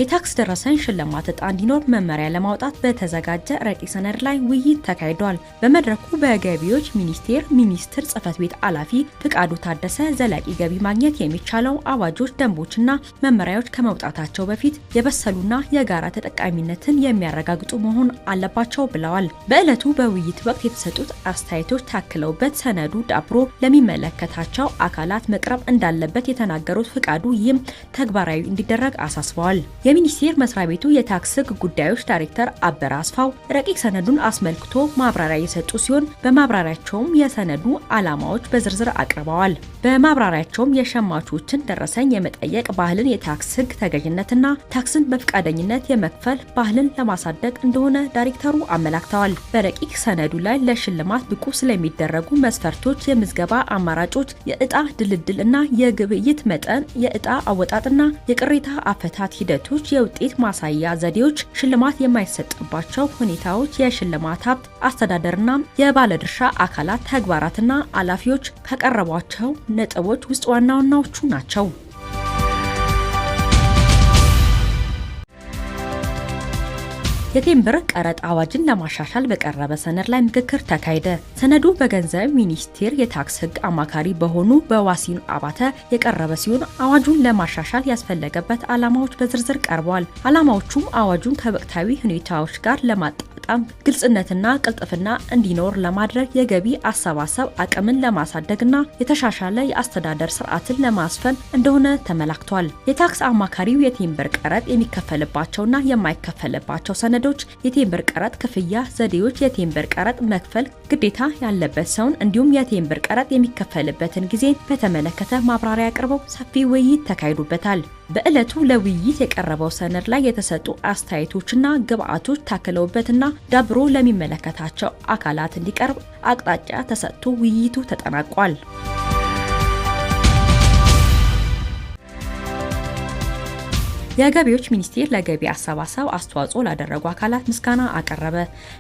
የታክስ ደረሰኝ ሽልማት ዕጣ እንዲኖር መመሪያ ለማውጣት በተዘጋጀ ረቂቅ ሰነድ ላይ ውይይት ተካሂዷል። በመድረኩ በገቢዎች ሚኒስቴር ሚኒስትር ጽሕፈት ቤት ኃላፊ ፍቃዱ ታደሰ ዘላቂ ገቢ ማግኘት የሚቻለው አዋጆች፣ ደንቦችና መመሪያዎች ከመውጣታቸው በፊት የበሰሉና የጋራ ተጠቃሚነትን የሚያረጋግጡ መሆን አለባቸው ብለዋል። በዕለቱ በውይይት ወቅት የተሰጡት አስተያየቶች ታክለውበት ሰነዱ ዳብሮ ለሚመለከታቸው አካላት መቅረብ እንዳለበት የተናገሩት ፍቃዱ ይህም ተግባራዊ እንዲደረግ አሳስበዋል። የሚኒስቴር መስሪያ ቤቱ የታክስ ሕግ ጉዳዮች ዳይሬክተር አበራ አስፋው ረቂቅ ሰነዱን አስመልክቶ ማብራሪያ የሰጡ ሲሆን በማብራሪያቸውም የሰነዱ ዓላማዎች በዝርዝር አቅርበዋል። በማብራሪያቸውም የሸማቾችን ደረሰኝ የመጠየቅ ባህልን፣ የታክስ ሕግ ተገዥነትና ታክስን በፈቃደኝነት የመክፈል ባህልን ለማሳደግ እንደሆነ ዳይሬክተሩ አመላክተዋል። በረቂቅ ሰነዱ ላይ ለሽልማት ብቁ ስለሚደረጉ መስፈርቶች፣ የምዝገባ አማራጮች፣ የዕጣ ድልድል እና የግብይት መጠን፣ የዕጣ አወጣጥና የቅሬታ አፈታት ሂደቶች፣ የውጤት ማሳያ ዘዴዎች፣ ሽልማት የማይሰጥባቸው ሁኔታዎች፣ የሽልማት ሀብት አስተዳደርና የባለድርሻ አካላት ተግባራትና ኃላፊዎች ከቀረቧቸው ነጥቦች ውስጥ ዋና ዋናዎቹ ናቸው። የቴምብር ቀረጥ አዋጅን ለማሻሻል በቀረበ ሰነድ ላይ ምክክር ተካሄደ። ሰነዱ በገንዘብ ሚኒስቴር የታክስ ሕግ አማካሪ በሆኑ በዋሲን አባተ የቀረበ ሲሆን አዋጁን ለማሻሻል ያስፈለገበት ዓላማዎች በዝርዝር ቀርበዋል። ዓላማዎቹም አዋጁን ከወቅታዊ ሁኔታዎች ጋር ለማጣጣም ግልጽነትና ቅልጥፍና እንዲኖር ለማድረግ የገቢ አሰባሰብ አቅምን ለማሳደግና የተሻሻለ የአስተዳደር ስርዓትን ለማስፈን እንደሆነ ተመላክቷል። የታክስ አማካሪው የቴምብር ቀረጥ የሚከፈልባቸውና የማይከፈልባቸው ሰነዶች፣ የቴምብር ቀረጥ ክፍያ ዘዴዎች፣ የቴምብር ቀረጥ መክፈል ግዴታ ያለበት ሰውን እንዲሁም የቴምብር ቀረጥ የሚከፈልበትን ጊዜ በተመለከተ ማብራሪያ አቅርበው ሰፊ ውይይት ተካሂዶበታል። በዕለቱ ለውይይት የቀረበው ሰነድ ላይ የተሰጡ አስተያየቶችና ግብአቶች ታክለውበትና ዳብሮ ለሚመለከታቸው አካላት እንዲቀርብ አቅጣጫ ተሰጥቶ ውይይቱ ተጠናቋል። የገቢዎች ሚኒስቴር ለገቢ አሰባሰብ አስተዋጽኦ ላደረጉ አካላት ምስጋና አቀረበ።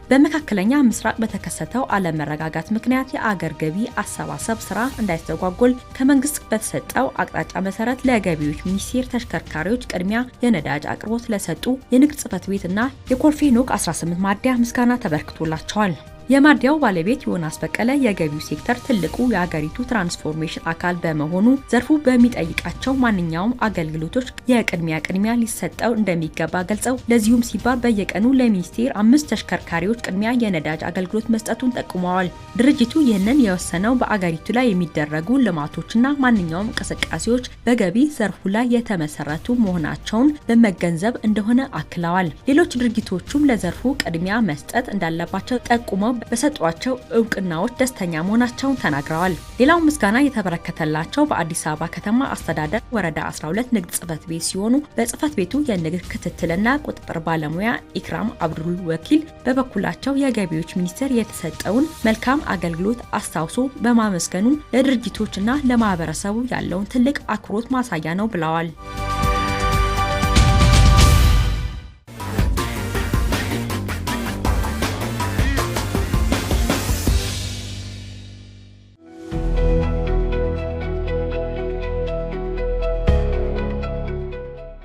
በመካከለኛ ምስራቅ በተከሰተው አለመረጋጋት ምክንያት የአገር ገቢ አሰባሰብ ስራ እንዳይስተጓጎል ከመንግስት በተሰጠው አቅጣጫ መሰረት ለገቢዎች ሚኒስቴር ተሽከርካሪዎች ቅድሚያ የነዳጅ አቅርቦት ለሰጡ የንግድ ጽሕፈት ቤትና የኮልፌ ኖክ 18 ማደያ ምስጋና ተበርክቶላቸዋል። የማደያው ባለቤት ዮናስ በቀለ የገቢው ሴክተር ትልቁ የሀገሪቱ ትራንስፎርሜሽን አካል በመሆኑ ዘርፉ በሚጠይቃቸው ማንኛውም አገልግሎቶች ቅድሚያ ሊሰጠው እንደሚገባ ገልጸው ለዚሁም ሲባል በየቀኑ ለሚኒስቴር 5 ተሽከርካሪዎች ቅድሚያ የነዳጅ አገልግሎት መስጠቱን ጠቁመዋል። ድርጅቱ ይህንን የወሰነው በአገሪቱ ላይ የሚደረጉ ልማቶችና ማንኛውም እንቅስቃሴዎች በገቢ ዘርፉ ላይ የተመሰረቱ መሆናቸውን በመገንዘብ እንደሆነ አክለዋል። ሌሎች ድርጊቶቹም ለዘርፉ ቅድሚያ መስጠት እንዳለባቸው ጠቁመው በሰጧቸው እውቅናዎች ደስተኛ መሆናቸውን ተናግረዋል። ሌላው ምስጋና የተበረከተላቸው በአዲስ አበባ ከተማ አስተዳደር ወረዳ 12 ንግድ ጽሕፈት ቤት ሲሆኑ በጽሕፈት ቤቱ የንግድ ክትትልና ቁጥጥር ባለሙያ ኢክራም አብዱል ወኪል በበኩላቸው የገቢዎች ሚኒስቴር የተሰጠውን መልካም አገልግሎት አስታውሶ በማመስገኑ ለድርጅቶችና ለማህበረሰቡ ያለውን ትልቅ አክብሮት ማሳያ ነው ብለዋል።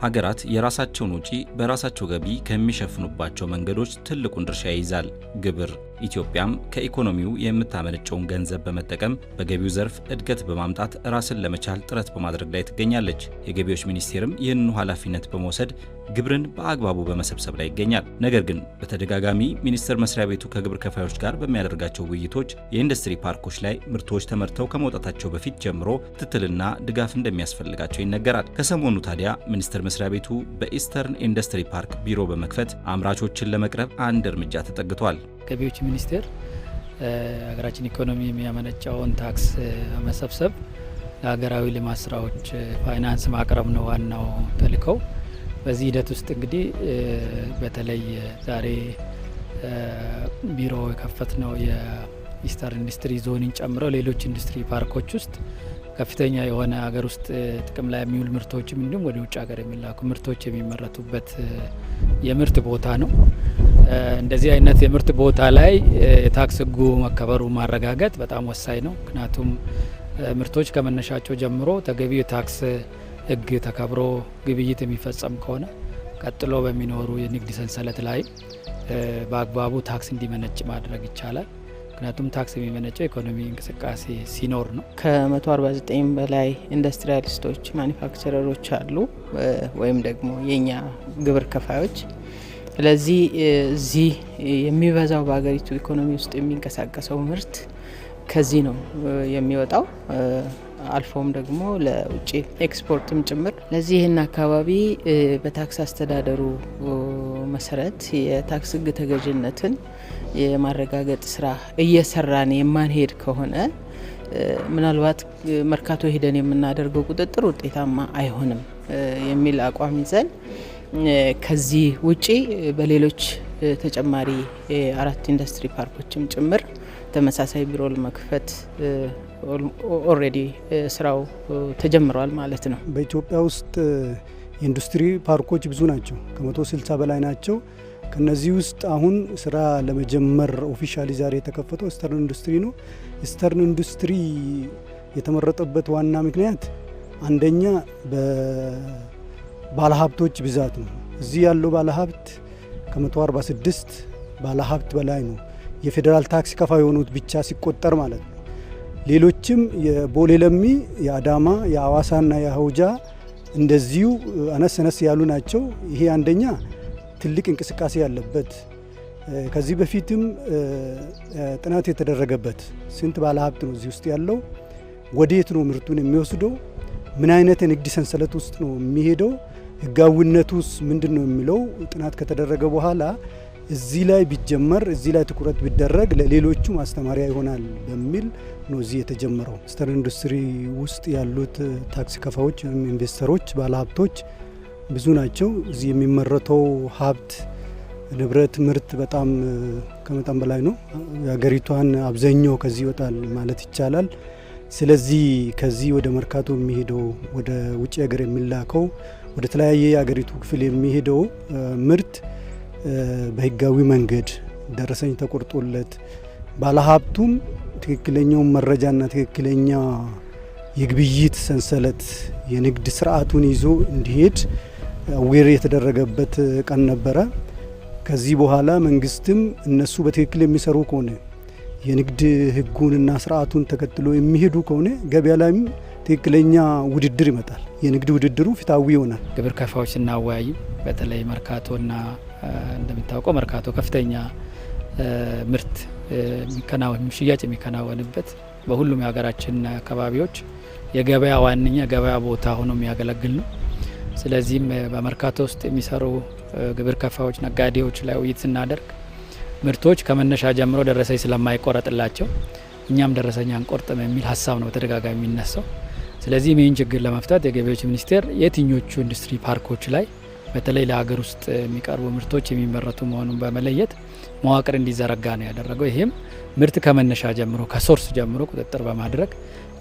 ሀገራት የራሳቸውን ወጪ በራሳቸው ገቢ ከሚሸፍኑባቸው መንገዶች ትልቁን ድርሻ ይይዛል ግብር። ኢትዮጵያም ከኢኮኖሚው የምታመነጨውን ገንዘብ በመጠቀም በገቢው ዘርፍ እድገት በማምጣት ራስን ለመቻል ጥረት በማድረግ ላይ ትገኛለች። የገቢዎች ሚኒስቴርም ይህንኑ ኃላፊነት በመውሰድ ግብርን በአግባቡ በመሰብሰብ ላይ ይገኛል። ነገር ግን በተደጋጋሚ ሚኒስቴር መስሪያ ቤቱ ከግብር ከፋዮች ጋር በሚያደርጋቸው ውይይቶች የኢንዱስትሪ ፓርኮች ላይ ምርቶች ተመርተው ከመውጣታቸው በፊት ጀምሮ ክትትልና ድጋፍ እንደሚያስፈልጋቸው ይነገራል። ከሰሞኑ ታዲያ ሚኒስቴር መስሪያ ቤቱ በኢስተርን ኢንዱስትሪ ፓርክ ቢሮ በመክፈት አምራቾችን ለመቅረብ አንድ እርምጃ ተጠግቷል። ገቢዎች ሚኒስቴር ሀገራችን ኢኮኖሚ የሚያመነጨውን ታክስ መሰብሰብ ለሀገራዊ ልማት ስራዎች ፋይናንስ ማቅረብ ነው ዋናው ተልዕኮው። በዚህ ሂደት ውስጥ እንግዲህ በተለይ ዛሬ ቢሮ የከፈት ነው የኢስተርን ኢንዱስትሪ ዞንን ጨምሮ ሌሎች ኢንዱስትሪ ፓርኮች ውስጥ ከፍተኛ የሆነ ሀገር ውስጥ ጥቅም ላይ የሚውል ምርቶችም እንዲሁም ወደ ውጭ ሀገር የሚላኩ ምርቶች የሚመረቱበት የምርት ቦታ ነው። እንደዚህ አይነት የምርት ቦታ ላይ የታክስ ሕጉ መከበሩ ማረጋገጥ በጣም ወሳኝ ነው። ምክንያቱም ምርቶች ከመነሻቸው ጀምሮ ተገቢው የታክስ ሕግ ተከብሮ ግብይት የሚፈጸም ከሆነ ቀጥሎ በሚኖሩ የንግድ ሰንሰለት ላይ በአግባቡ ታክስ እንዲመነጭ ማድረግ ይቻላል። ምክንያቱም ታክስ የሚመነጨው ኢኮኖሚ እንቅስቃሴ ሲኖር ነው። ከ149 በላይ ኢንዱስትሪያሊስቶች ማኒፋክቸረሮች አሉ ወይም ደግሞ የኛ ግብር ከፋዮች። ስለዚህ እዚህ የሚበዛው በሀገሪቱ ኢኮኖሚ ውስጥ የሚንቀሳቀሰው ምርት ከዚህ ነው የሚወጣው፣ አልፎም ደግሞ ለውጭ ኤክስፖርትም ጭምር። ለዚህ ይህን አካባቢ በታክስ አስተዳደሩ መሰረት የታክስ ሕግ ተገዥነትን የማረጋገጥ ስራ እየሰራን የማንሄድ ከሆነ ምናልባት መርካቶ ሄደን የምናደርገው ቁጥጥር ውጤታማ አይሆንም የሚል አቋም ይዘን ከዚህ ውጪ በሌሎች ተጨማሪ 4 ኢንዱስትሪ ፓርኮችም ጭምር ተመሳሳይ ቢሮ ለመክፈት ኦልሬዲ ስራው ተጀምሯል ማለት ነው። በኢትዮጵያ ውስጥ የኢንዱስትሪ ፓርኮች ብዙ ናቸው፣ ከ160 በላይ ናቸው። ከነዚህ ውስጥ አሁን ስራ ለመጀመር ኦፊሻሊ ዛሬ የተከፈተው ኢስተርን ኢንዱስትሪ ነው። ኢስተርን ኢንዱስትሪ የተመረጠበት ዋና ምክንያት አንደኛ ባለሀብቶች ብዛት ነው። እዚህ ያለው ባለሀብት ከ146 ባለሀብት በላይ ነው። የፌዴራል ታክስ ከፋይ የሆኑት ብቻ ሲቆጠር ማለት ነው። ሌሎችም የቦሌ ለሚ፣ የአዳማ፣ የአዋሳና የአውጃ እንደዚሁ አነስ ያሉ ናቸው። ይሄ አንደኛ ትልቅ እንቅስቃሴ ያለበት፣ ከዚህ በፊትም ጥናት የተደረገበት ስንት ባለሀብት ነው እዚህ ውስጥ ያለው፣ ወዴት ነው ምርቱን የሚወስደው፣ ምን አይነት የንግድ ሰንሰለት ውስጥ ነው የሚሄደው፣ ህጋዊነቱስ ምንድን ነው የሚለው ጥናት ከተደረገ በኋላ እዚህ ላይ ቢጀመር፣ እዚህ ላይ ትኩረት ቢደረግ ለሌሎቹ ማስተማሪያ ይሆናል በሚል ነው እዚህ የተጀመረው። ኢስተርን ኢንዱስትሪ ውስጥ ያሉት ታክስ ከፋዮች ወይም ኢንቨስተሮች፣ ባለሀብቶች ብዙ ናቸው። እዚህ የሚመረተው ሀብት፣ ንብረት፣ ምርት በጣም ከመጠን በላይ ነው። የሀገሪቷን አብዛኛው ከዚህ ይወጣል ማለት ይቻላል። ስለዚህ ከዚህ ወደ መርካቶ የሚሄደው፣ ወደ ውጭ ሀገር የሚላከው፣ ወደ ተለያየ የሀገሪቱ ክፍል የሚሄደው ምርት በህጋዊ መንገድ ደረሰኝ ተቆርጦለት ባለሀብቱም ትክክለኛውን መረጃና ትክክለኛ የግብይት ሰንሰለት የንግድ ስርዓቱን ይዞ እንዲሄድ አዌር የተደረገበት ቀን ነበረ። ከዚህ በኋላ መንግስትም እነሱ በትክክል የሚሰሩ ከሆነ የንግድ ህጉንና ስርዓቱን ተከትሎ የሚሄዱ ከሆነ ገበያ ላይም ትክክለኛ ውድድር ይመጣል። የንግድ ውድድሩ ፍትሃዊ ይሆናል። ግብር ከፋዮች ስናወያይ በተለይ መርካቶና እንደሚታወቀው መርካቶ ከፍተኛ ምርት ሽያጭ የሚከናወንበት በሁሉም የሀገራችን አካባቢዎች የገበያ ዋነኛ ገበያ ቦታ ሆኖ የሚያገለግል ነው። ስለዚህም በመርካቶ ውስጥ የሚሰሩ ግብር ከፋዮች፣ ነጋዴዎች ላይ ውይይት ስናደርግ ምርቶች ከመነሻ ጀምሮ ደረሰኝ ስለማይቆረጥላቸው እኛም ደረሰኝ አንቆርጥም የሚል ሀሳብ ነው በተደጋጋሚ የሚነሳው። ስለዚህ ይህን ችግር ለመፍታት የገቢዎች ሚኒስቴር የትኞቹ ኢንዱስትሪ ፓርኮች ላይ በተለይ ለሀገር ውስጥ የሚቀርቡ ምርቶች የሚመረቱ መሆኑን በመለየት መዋቅር እንዲዘረጋ ነው ያደረገው። ይህም ምርት ከመነሻ ጀምሮ ከሶርስ ጀምሮ ቁጥጥር በማድረግ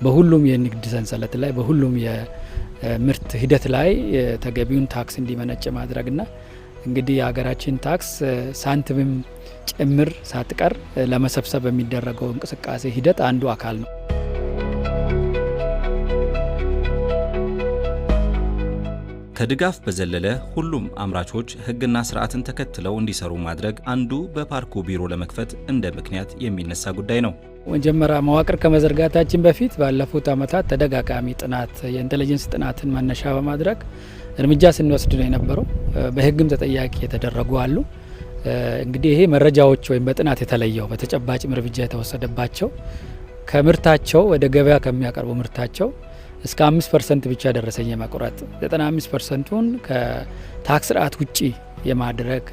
በሁሉም የንግድ ሰንሰለት ላይ በሁሉም የምርት ሂደት ላይ ተገቢውን ታክስ እንዲመነጭ ማድረግና እንግዲህ የሀገራችን ታክስ ሳንቲምም ጭምር ሳትቀር ለመሰብሰብ በሚደረገው እንቅስቃሴ ሂደት አንዱ አካል ነው። ከድጋፍ በዘለለ ሁሉም አምራቾች ሕግና ስርዓትን ተከትለው እንዲሰሩ ማድረግ አንዱ በፓርኩ ቢሮ ለመክፈት እንደ ምክንያት የሚነሳ ጉዳይ ነው። መጀመሪያ መዋቅር ከመዘርጋታችን በፊት ባለፉት ዓመታት ተደጋጋሚ ጥናት የኢንቴሊጀንስ ጥናትን መነሻ በማድረግ እርምጃ ስንወስድ ነው የነበረው። በሕግም ተጠያቂ የተደረጉ አሉ። እንግዲህ ይሄ መረጃዎች ወይም በጥናት የተለየው በተጨባጭም እርምጃ የተወሰደባቸው ከምርታቸው ወደ ገበያ ከሚያቀርቡ ምርታቸው እስከ 5% ብቻ ደረሰኝ የመቁረጥ 95%ን ከታክስ ስርዓት ውጪ የማድረግ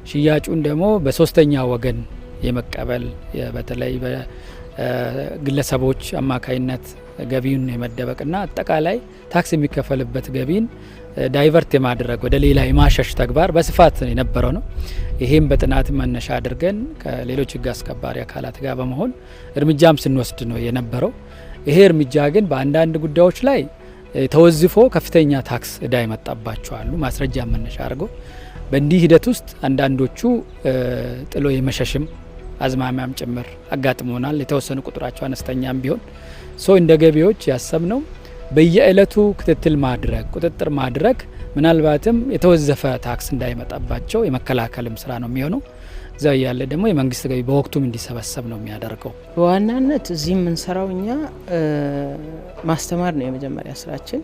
ሽያጩን ደግሞ በሶስተኛ ወገን የመቀበል በተለይ በግለሰቦች አማካይነት ገቢውን የመደበቅና አጠቃላይ ታክስ የሚከፈልበት ገቢን ዳይቨርት የማድረግ ወደ ሌላ የማሸሽ ተግባር በስፋት የነበረው ነው። ይሄም በጥናት መነሻ አድርገን ከሌሎች ሕግ አስከባሪ አካላት ጋር በመሆን እርምጃም ስንወስድ ነው የነበረው። ይሄ እርምጃ ግን በአንዳንድ ጉዳዮች ላይ ተወዝፎ ከፍተኛ ታክስ እዳ ይመጣባቸዋሉ። ማስረጃ መነሻ አድርጎ በእንዲህ ሂደት ውስጥ አንዳንዶቹ ጥሎ የመሸሽም አዝማሚያም ጭምር አጋጥሞናል። የተወሰኑ ቁጥራቸው አነስተኛም ቢሆን እንደ ገቢዎች ያሰብነው በየዕለቱ ክትትል ማድረግ ቁጥጥር ማድረግ ምናልባትም የተወዘፈ ታክስ እንዳይመጣባቸው የመከላከልም ስራ ነው የሚሆነው። እዛ ያለ ደግሞ የመንግስት ገቢ በወቅቱም እንዲሰበሰብ ነው የሚያደርገው። በዋናነት እዚህ የምንሰራው እኛ ማስተማር ነው የመጀመሪያ ስራችን።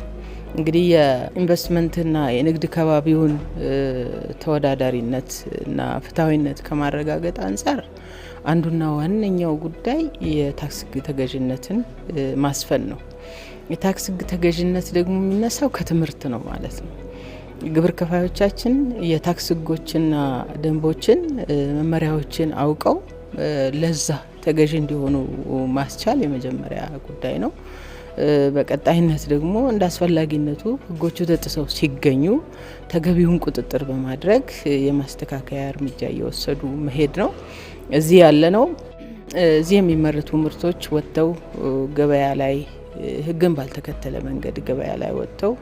እንግዲህ የኢንቨስትመንትና የንግድ ከባቢውን ተወዳዳሪነት እና ፍትሐዊነት ከማረጋገጥ አንጻር አንዱና ዋነኛው ጉዳይ የታክስ ሕግ ተገዥነትን ማስፈን ነው። የታክስ ሕግ ተገዥነት ደግሞ የሚነሳው ከትምህርት ነው ማለት ነው። ግብር ከፋዮቻችን የታክስ ሕጎችና ደንቦችን መመሪያዎችን አውቀው ለዛ ተገዥ እንዲሆኑ ማስቻል የመጀመሪያ ጉዳይ ነው። በቀጣይነት ደግሞ እንደ አስፈላጊነቱ ሕጎቹ ተጥሰው ሲገኙ ተገቢውን ቁጥጥር በማድረግ የማስተካከያ እርምጃ እየወሰዱ መሄድ ነው። እዚህ ያለ ነው። እዚህ የሚመረቱ ምርቶች ወጥተው ገበያ ላይ ሕግን ባልተከተለ መንገድ ገበያ ላይ ወጥተው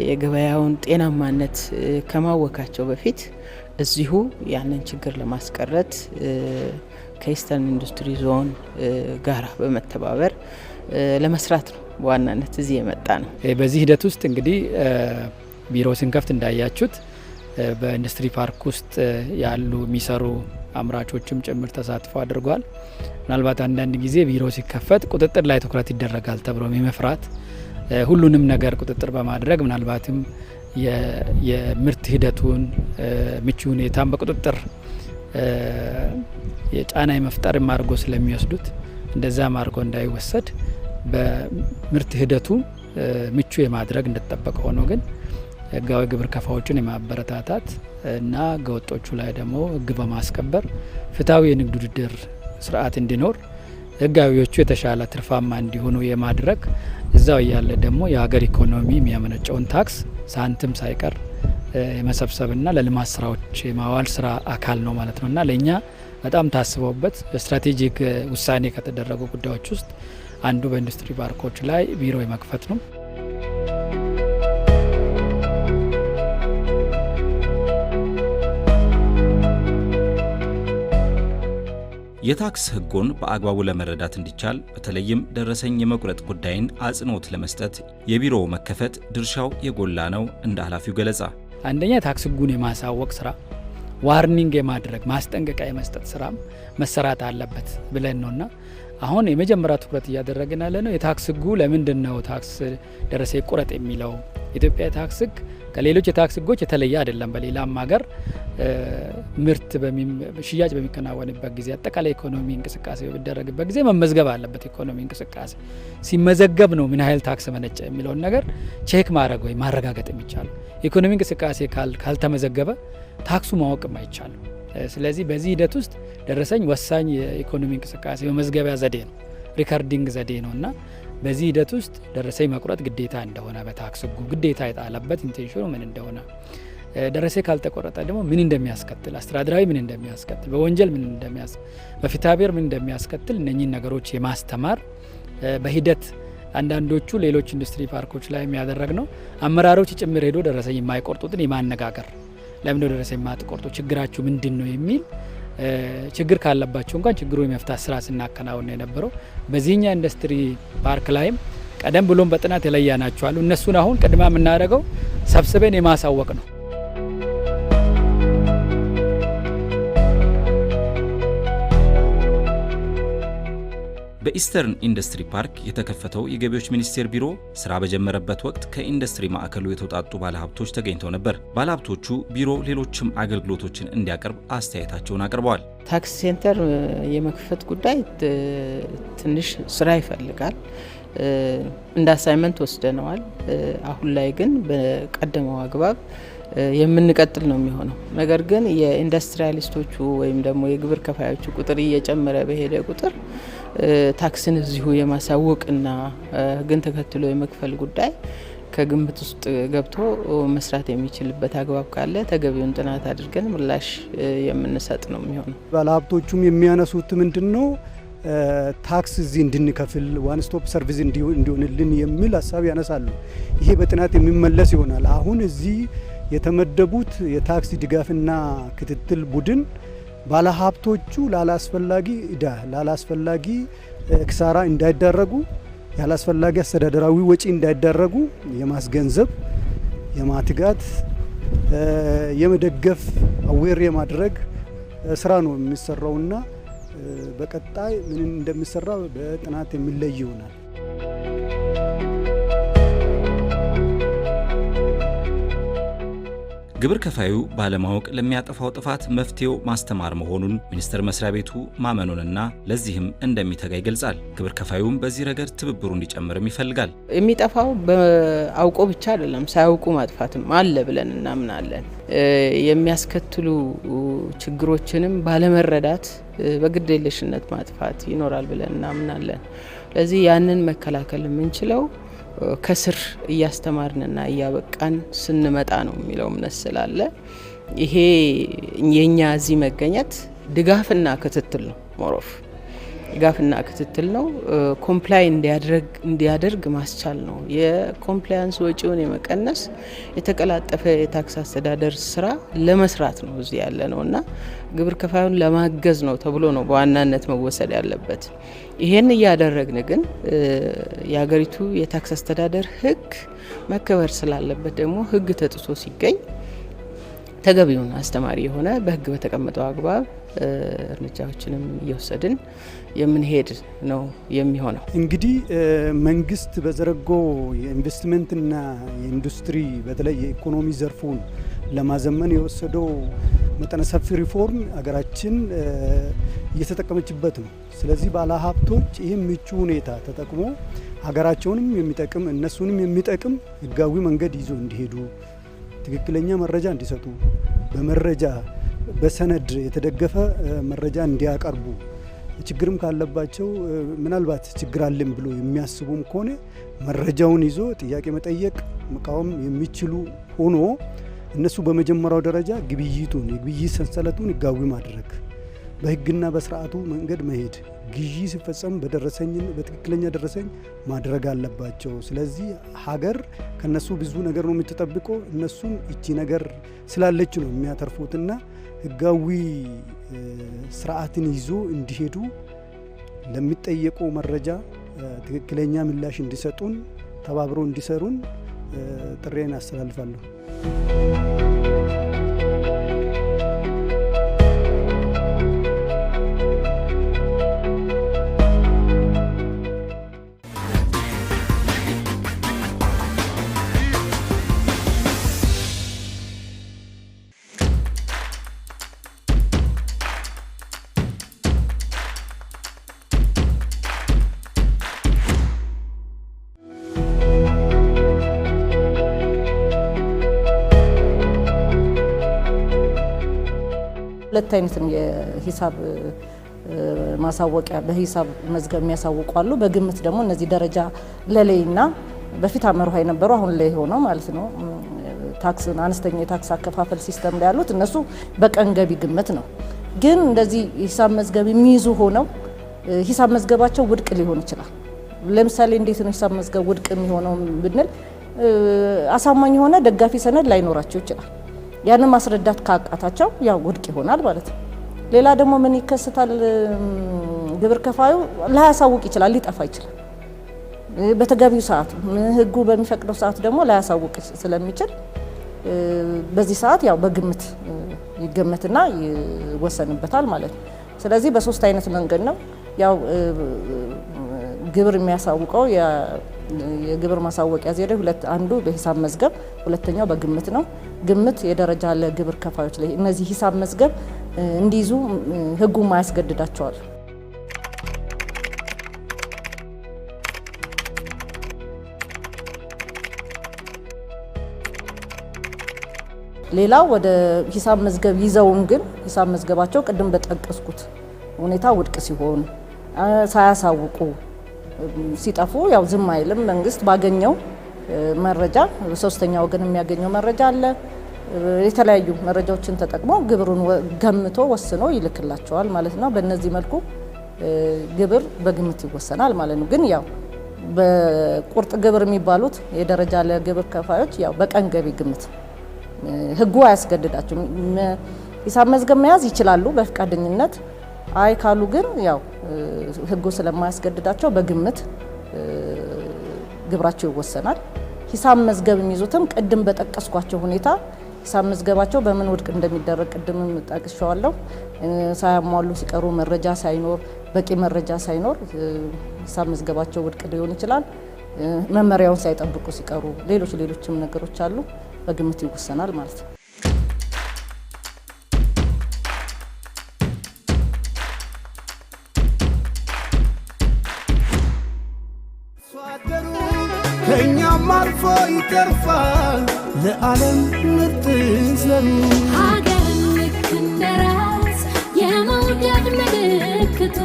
የገበያውን ጤናማነት ከማወካቸው በፊት እዚሁ ያንን ችግር ለማስቀረት ከኢስተርን ኢንዱስትሪ ዞን ጋራ በመተባበር ለመስራት ነው በዋናነት እዚህ የመጣ ነው። በዚህ ሂደት ውስጥ እንግዲህ ቢሮ ስንከፍት እንዳያችሁት በኢንዱስትሪ ፓርክ ውስጥ ያሉ የሚሰሩ አምራቾችም ጭምር ተሳትፎ አድርጓል። ምናልባት አንዳንድ ጊዜ ቢሮ ሲከፈት ቁጥጥር ላይ ትኩረት ይደረጋል ተብሎ የመፍራት ሁሉንም ነገር ቁጥጥር በማድረግ ምናልባትም የምርት ሂደቱን ምቹ ሁኔታን በቁጥጥር የጫና የመፍጠርም አድርጎ ስለሚወስዱት እንደዛም አድርጎ እንዳይወሰድ በምርት ሂደቱ ምቹ የማድረግ እንደተጠበቀ ሆኖ ግን ህጋዊ ግብር ከፋዎችን የማበረታታት እና ህገወጦቹ ላይ ደግሞ ህግ በማስከበር ፍትሐዊ የንግድ ውድድር ስርዓት እንዲኖር ህጋዊዎቹ የተሻለ ትርፋማ እንዲሆኑ የማድረግ እዛው ያለ ደግሞ የሀገር ኢኮኖሚ የሚያመነጨውን ታክስ ሳንቲም ሳይቀር የመሰብሰብና ለልማት ስራዎች የማዋል ስራ አካል ነው ማለት ነው እና ለእኛ በጣም ታስበውበት ስትራቴጂክ ውሳኔ ከተደረጉ ጉዳዮች ውስጥ አንዱ በኢንዱስትሪ ፓርኮች ላይ ቢሮ የመክፈት ነው። የታክስ ህጎን በአግባቡ ለመረዳት እንዲቻል በተለይም ደረሰኝ የመቁረጥ ጉዳይን አጽንኦት ለመስጠት የቢሮው መከፈት ድርሻው የጎላ ነው እንደ ኃላፊው ገለጻ። አንደኛ ታክስ ህጉን የማሳወቅ ስራ፣ ዋርኒንግ የማድረግ ማስጠንቀቂያ የመስጠት ስራ መሰራት አለበት ብለን ነውና አሁን የመጀመሪያ ትኩረት እያደረግን ያለ ነው። የታክስ ህጉ ለምንድን ነው ታክስ ደረሰኝ ቁረጥ የሚለው? ኢትዮጵያ ታክስ ህግ ከሌሎች የታክስ ህጎች የተለየ አይደለም። በሌላም ሀገር ምርት ሽያጭ በሚከናወንበት ጊዜ አጠቃላይ ኢኮኖሚ እንቅስቃሴ በሚደረግበት ጊዜ መመዝገብ አለበት። ኢኮኖሚ እንቅስቃሴ ሲመዘገብ ነው ምን ያህል ታክስ መነጨ የሚለውን ነገር ቼክ ማድረግ ወይ ማረጋገጥ የሚቻለው። ኢኮኖሚ እንቅስቃሴ ካልተመዘገበ ታክሱ ማወቅም አይቻልም። ስለዚህ በዚህ ሂደት ውስጥ ደረሰኝ ወሳኝ የኢኮኖሚ እንቅስቃሴ መመዝገቢያ ዘዴ ነው፣ ሪካርዲንግ ዘዴ ነው እና በዚህ ሂደት ውስጥ ደረሰኝ መቁረጥ ግዴታ እንደሆነ በታክስ ህጉ ግዴታ የጣለበት ኢንቴንሽኑ ምን እንደሆነ፣ ደረሰኝ ካልተቆረጠ ደግሞ ምን እንደሚያስከትል፣ አስተዳደራዊ ምን እንደሚያስከትል፣ በወንጀል ምን በፍትሐብሔር ምን እንደሚያስከትል እነኚህን ነገሮች የማስተማር በሂደት አንዳንዶቹ ሌሎች ኢንዱስትሪ ፓርኮች ላይ የሚያደረግ ነው። አመራሮች ጭምር ሄዶ ደረሰኝ የማይቆርጡትን የማነጋገር ለምን ደረሰኝ የማትቆርጡ ችግራችሁ ምንድን ነው የሚል ችግር ካለባቸው እንኳን ችግሩ የመፍታት ስራ ስናከናውን የነበረው። በዚህኛ ኢንዱስትሪ ፓርክ ላይም ቀደም ብሎም በጥናት የለያናቸዋሉ። እነሱን አሁን ቅድማ የምናደርገው ሰብስበን የማሳወቅ ነው። በኢስተርን ኢንዱስትሪ ፓርክ የተከፈተው የገቢዎች ሚኒስቴር ቢሮ ስራ በጀመረበት ወቅት ከኢንዱስትሪ ማዕከሉ የተውጣጡ ባለሀብቶች ተገኝተው ነበር። ባለሀብቶቹ ቢሮ ሌሎችም አገልግሎቶችን እንዲያቀርብ አስተያየታቸውን አቅርበዋል። ታክስ ሴንተር የመክፈት ጉዳይ ትንሽ ስራ ይፈልጋል። እንደ አሳይመንት ወስደነዋል። አሁን ላይ ግን በቀደመው አግባብ የምንቀጥል ነው የሚሆነው። ነገር ግን የኢንዱስትሪያሊስቶቹ ወይም ደግሞ የግብር ከፋዮቹ ቁጥር እየጨመረ በሄደ ቁጥር ታክስን እዚሁ የማሳወቅና ግን ተከትሎ የመክፈል ጉዳይ ከግምት ውስጥ ገብቶ መስራት የሚችልበት አግባብ ካለ ተገቢውን ጥናት አድርገን ምላሽ የምንሰጥ ነው የሚሆነው። ባለሀብቶቹም የሚያነሱት ምንድን ነው ታክስ እዚህ እንድንከፍል ዋን ስቶፕ ሰርቪስ እንዲሆንልን የሚል ሀሳብ ያነሳሉ። ይሄ በጥናት የሚመለስ ይሆናል። አሁን እዚህ የተመደቡት የታክስ ድጋፍና ክትትል ቡድን ባለሀብቶቹ ላላስፈላጊ እዳ ላላስፈላጊ ክሳራ እንዳይዳረጉ ያላስፈላጊ አስተዳደራዊ ወጪ እንዳይዳረጉ የማስገንዘብ የማትጋት የመደገፍ አዌር የማድረግ ስራ ነው የሚሰራውና በቀጣይ ምን እንደሚሰራ በጥናት የሚለይ ይሆናል። ግብር ከፋዩ ባለማወቅ ለሚያጠፋው ጥፋት መፍትሄው ማስተማር መሆኑን ሚኒስቴር መስሪያ ቤቱ ማመኑንና ለዚህም እንደሚተጋ ይገልጻል። ግብር ከፋዩም በዚህ ረገድ ትብብሩ እንዲጨምርም ይፈልጋል። የሚጠፋው በአውቆ ብቻ አይደለም፣ ሳያውቁ ማጥፋትም አለ ብለን እናምናለን። የሚያስከትሉ ችግሮችንም ባለመረዳት በግዴለሽነት ማጥፋት ይኖራል ብለን እናምናለን። ስለዚህ ያንን መከላከል የምንችለው ከስር እያስተማርንና እያበቃን ስንመጣ ነው የሚለው እምነት ስላለ ይሄ የኛ እዚህ መገኘት ድጋፍና ክትትል ነው። ሞሮፍ ድጋፍና ክትትል ነው። ኮምፕላይ እንዲያደርግ ማስቻል ነው። የኮምፕላያንስ ወጪውን የመቀነስ የተቀላጠፈ የታክስ አስተዳደር ስራ ለመስራት ነው እዚህ ያለ ነውና ግብር ከፋዩን ለማገዝ ነው ተብሎ ነው በዋናነት መወሰድ ያለበት። ይሄን እያደረግን ግን የሀገሪቱ የታክስ አስተዳደር ሕግ መከበር ስላለበት ደግሞ ሕግ ተጥሶ ሲገኝ ተገቢውን አስተማሪ የሆነ በሕግ በተቀመጠው አግባብ እርምጃዎችንም እየወሰድን የምንሄድ ነው የሚሆነው። እንግዲህ መንግስት በዘረጎ የኢንቨስትመንትና የኢንዱስትሪ በተለይ የኢኮኖሚ ዘርፉን ለማዘመን የወሰደው መጠነ ሰፊ ሪፎርም ሀገራችን እየተጠቀመችበት ነው። ስለዚህ ባለሀብቶች ይህም ምቹ ሁኔታ ተጠቅሞ ሀገራቸውንም የሚጠቅም እነሱንም የሚጠቅም ህጋዊ መንገድ ይዞ እንዲሄዱ፣ ትክክለኛ መረጃ እንዲሰጡ፣ በመረጃ በሰነድ የተደገፈ መረጃ እንዲያቀርቡ፣ ችግርም ካለባቸው ምናልባት ችግር አለን ብሎ የሚያስቡም ከሆነ መረጃውን ይዞ ጥያቄ መጠየቅ መቃወም የሚችሉ ሆኖ እነሱ በመጀመሪያው ደረጃ ግብይቱን የግብይት ሰንሰለቱን ህጋዊ ማድረግ፣ በህግና በስርዓቱ መንገድ መሄድ፣ ግዢ ሲፈጸም በትክክለኛ ደረሰኝ ማድረግ አለባቸው። ስለዚህ ሀገር ከነሱ ብዙ ነገር ነው የምትጠብቀው። እነሱም እቺ ነገር ስላለች ነው የሚያተርፉትና ህጋዊ ስርዓትን ይዞ እንዲሄዱ ለሚጠየቀው መረጃ ትክክለኛ ምላሽ እንዲሰጡን ተባብሮ እንዲሰሩን ጥሬን አስተላልፋለሁ። ሁለት አይነትም የሂሳብ ማሳወቂያ በሂሳብ መዝገብ የሚያሳውቁ አሉ። በግምት ደግሞ እነዚህ ደረጃ ለሌይና በፊት አመርሃ የነበሩ አሁን ላይ ሆነው ማለት ነው ታክስ አነስተኛ የታክስ አከፋፈል ሲስተም ላይ ያሉት እነሱ በቀን ገቢ ግምት ነው። ግን እንደዚህ ሂሳብ መዝገብ የሚይዙ ሆነው ሂሳብ መዝገባቸው ውድቅ ሊሆን ይችላል። ለምሳሌ እንዴት ነው ሂሳብ መዝገብ ውድቅ የሚሆነው ብንል አሳማኝ የሆነ ደጋፊ ሰነድ ላይኖራቸው ይችላል። ያንን ማስረዳት ካቃታቸው ያው ውድቅ ይሆናል ማለት ነው። ሌላ ደግሞ ምን ይከሰታል? ግብር ከፋዩ ላያሳውቅ ይችላል፣ ሊጠፋ ይችላል። በተገቢው ሰዓት ህጉ በሚፈቅደው ሰዓት ደግሞ ላያሳውቅ ስለሚችል በዚህ ሰዓት ያው በግምት ይገመትና ይወሰንበታል ማለት ነው። ስለዚህ በሶስት አይነት መንገድ ነው ያው ግብር የሚያሳውቀው የግብር ማሳወቂያ ዘዴ አንዱ በሂሳብ መዝገብ፣ ሁለተኛው በግምት ነው። ግምት የደረጃ ለግብር ከፋዮች ላይ እነዚህ ሂሳብ መዝገብ እንዲይዙ ህጉ ማያስገድዳቸዋል። ሌላው ወደ ሂሳብ መዝገብ ይዘውም ግን ሂሳብ መዝገባቸው ቅድም በጠቀስኩት ሁኔታ ውድቅ ሲሆን ሳያሳውቁ ሲጠፉ ያው ዝም አይልም። መንግስት ባገኘው መረጃ ሶስተኛ ወገን የሚያገኘው መረጃ አለ። የተለያዩ መረጃዎችን ተጠቅሞ ግብሩን ገምቶ ወስኖ ይልክላቸዋል ማለት ነው። በእነዚህ መልኩ ግብር በግምት ይወሰናል ማለት ነው። ግን ያው በቁርጥ ግብር የሚባሉት የደረጃ ለግብር ከፋዮች ያው በቀን ገቢ ግምት ህጉ አያስገድዳቸውም። ሂሳብ መዝገብ መያዝ ይችላሉ በፍቃደኝነት። አይ ካሉ ግን ያው ህጉ ስለማያስገድዳቸው በግምት ግብራቸው ይወሰናል። ሂሳብ መዝገብ የሚይዙትም ቅድም በጠቀስኳቸው ሁኔታ ሂሳብ መዝገባቸው በምን ውድቅ እንደሚደረግ ቅድምም ጠቅሻለሁ። ሳያሟሉ ሲቀሩ መረጃ ሳይኖር በቂ መረጃ ሳይኖር ሂሳብ መዝገባቸው ውድቅ ሊሆን ይችላል። መመሪያውን ሳይጠብቁ ሲቀሩ ሌሎችም ነገሮች አሉ። በግምት ይወሰናል ማለት ነው። ከኛም አልፎ ይተርፋል ለዓለም ምርጥ ዘሩ ሀገርን ልክ እንደ ራስ የመውደድ ምልክቱ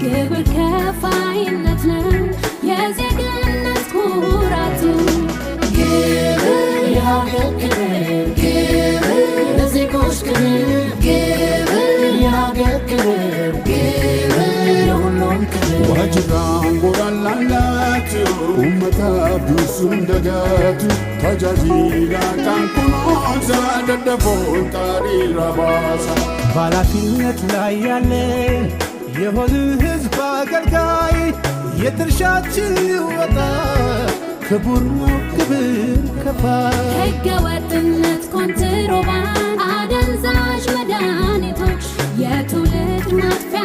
ግብር ከፋይነት ነው የዜግነት ኩራቱ። ግብር የሀገር ክብር፣ ግብር ለዜጎች ክብር፣ ግብር የሀገር ክብር፣ ግብር የሁሉም ክብር። ዋጅራን ጎራላላት ኡመታ ቢሱም ደጋቱ ተጃጂላ ቃንኩኖዛ ደደፎን ታሪራ ባሳ በኃላፊነት ላይ ያለ የሆነ ሕዝብ አገልጋይ የድርሻችን ይወጣ ክቡር ነው ክብር ከፋይ። ሕገ ወጥነት፣ ኮንትሮባንድ፣ አደንዛዥ መድኃኒቶች የትውልድ ማጥፊያ